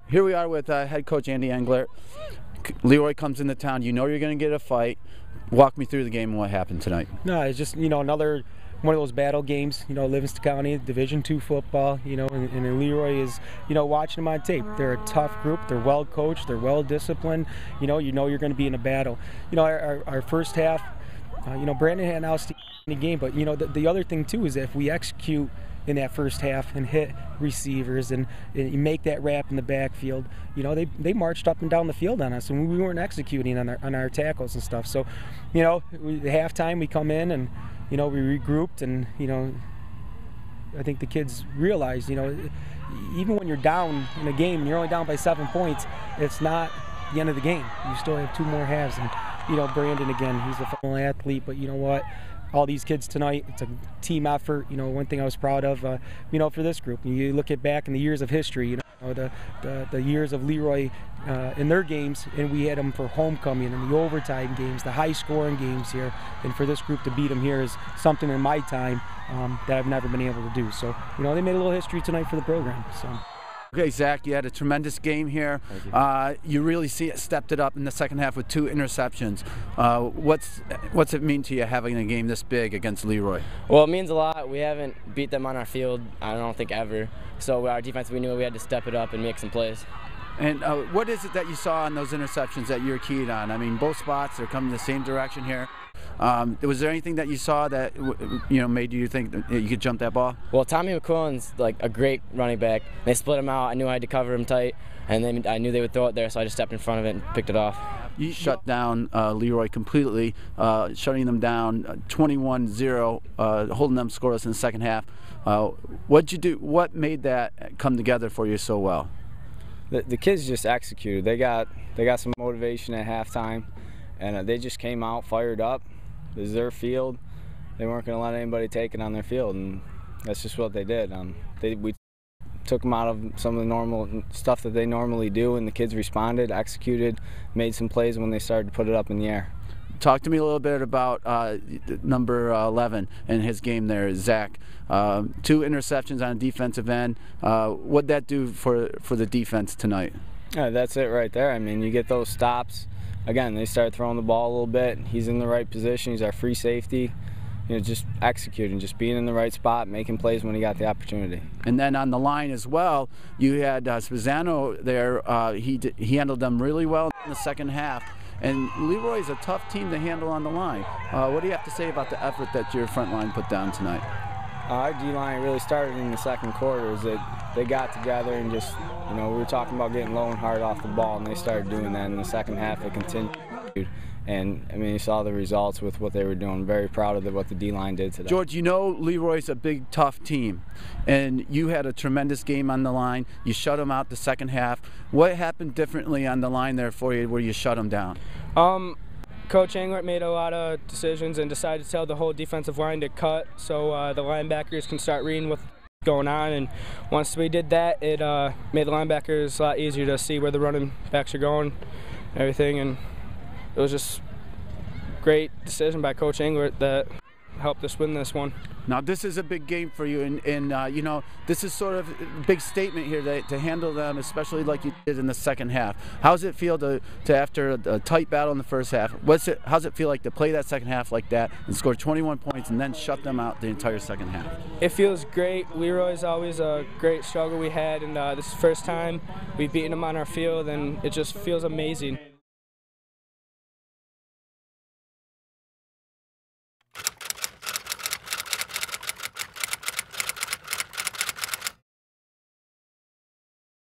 Here we are with head coach Andy Engler. Leroy comes into town. You know you're going to get a fight. Walk me through the game and what happened tonight. No, it's just, another one of those battle games. Livingston County, Division II football, and Leroy is, watching them on tape. They're a tough group. They're well coached. They're well disciplined. You know you're going to be in a battle. Our first half, Brandon had an outstanding game, but, the other thing, too, is that if we execute in that first half and hit receivers and make that wrap in the backfield, they marched up and down the field on us, and we weren't executing on our tackles and stuff. So, at halftime we come in and, we regrouped, and, I think the kids realized, even when you're down in a game and you're only down by 7 points, it's not the end of the game. You still have two more halves, and, Brandon, again, he's a phenomenal athlete, but you know what? All these kids tonight, it's a team effort. One thing I was proud of, for this group. You look back in the years of history, the years of Leroy in their games, and we had them for homecoming and the overtime games, the high-scoring games here. And for this group to beat them here is something in my time that I've never been able to do. So, they made a little history tonight for the program. So. Okay, Zach, you had a tremendous game here. You really stepped it up in the second half with 2 interceptions. What's it mean to you having a game this big against Leroy? Well, it means a lot. We haven't beat them on our field, I don't think, ever. So our defense, we knew we had to step it up and make some plays. And what is it that you saw on those interceptions that you're keyed on? I mean, both spots, they're coming the same direction here. Was there anything that you saw that made you think that you could jump that ball? Well, Tommy McQuillan's like a great running back. They split him out. I knew I had to cover him tight, and then I knew they would throw it there, so I just stepped in front of it and picked it off. You shut down Leroy completely, shutting them down 21-0, holding them scoreless in the second half. What'd you do? What made that come together for you so well? The kids just executed. They got some motivation at halftime, and they just came out fired up. This is their field. They weren't going to let anybody take it on their field, and that's just what they did. We took them out of some of the normal stuff that they normally do, and the kids responded, executed, made some plays when they started to put it up in the air. Talk to me a little bit about number 11 and his game there, Zach. 2 interceptions on a defensive end. What'd that do for the defense tonight? Yeah, that's it right there. I mean, you get those stops. Again, they start throwing the ball a little bit. He's in the right position. He's our free safety. Just executing, just being in the right spot, making plays when he got the opportunity. And then on the line as well, you had Spezzano there. He handled them really well in the second half. And Leroy is a tough team to handle on the line. What do you have to say about the effort that your front line put down tonight? Our D-line really started in the second quarter. Is that they got together and just, we were talking about getting low and hard off the ball, and they started doing that. In the second half, it continued. And, I mean, you saw the results with what they were doing. Very proud of what the D-line did today. George, Leroy's a big, tough team, and you had a tremendous game on the line. You shut them out the second half. What happened differently on the line there for you where you shut them down? Coach Englert made a lot of decisions and decided to tell the whole defensive line to cut so the linebackers can start reading what's going on. And once we did that, it made the linebackers a lot easier to see where the running backs are going and everything. And it was just a great decision by Coach Englert that helped us win this one. Now this is a big game for you, and this is sort of a big statement here to handle them, especially like you did in the second half. How does it feel to after a tight battle in the first half? How's it feel like to play that second half like that and score 21 points and then shut them out the entire second half? It feels great. Leroy's always a great struggle we had, and this is the first time we've beaten them on our field, and it just feels amazing.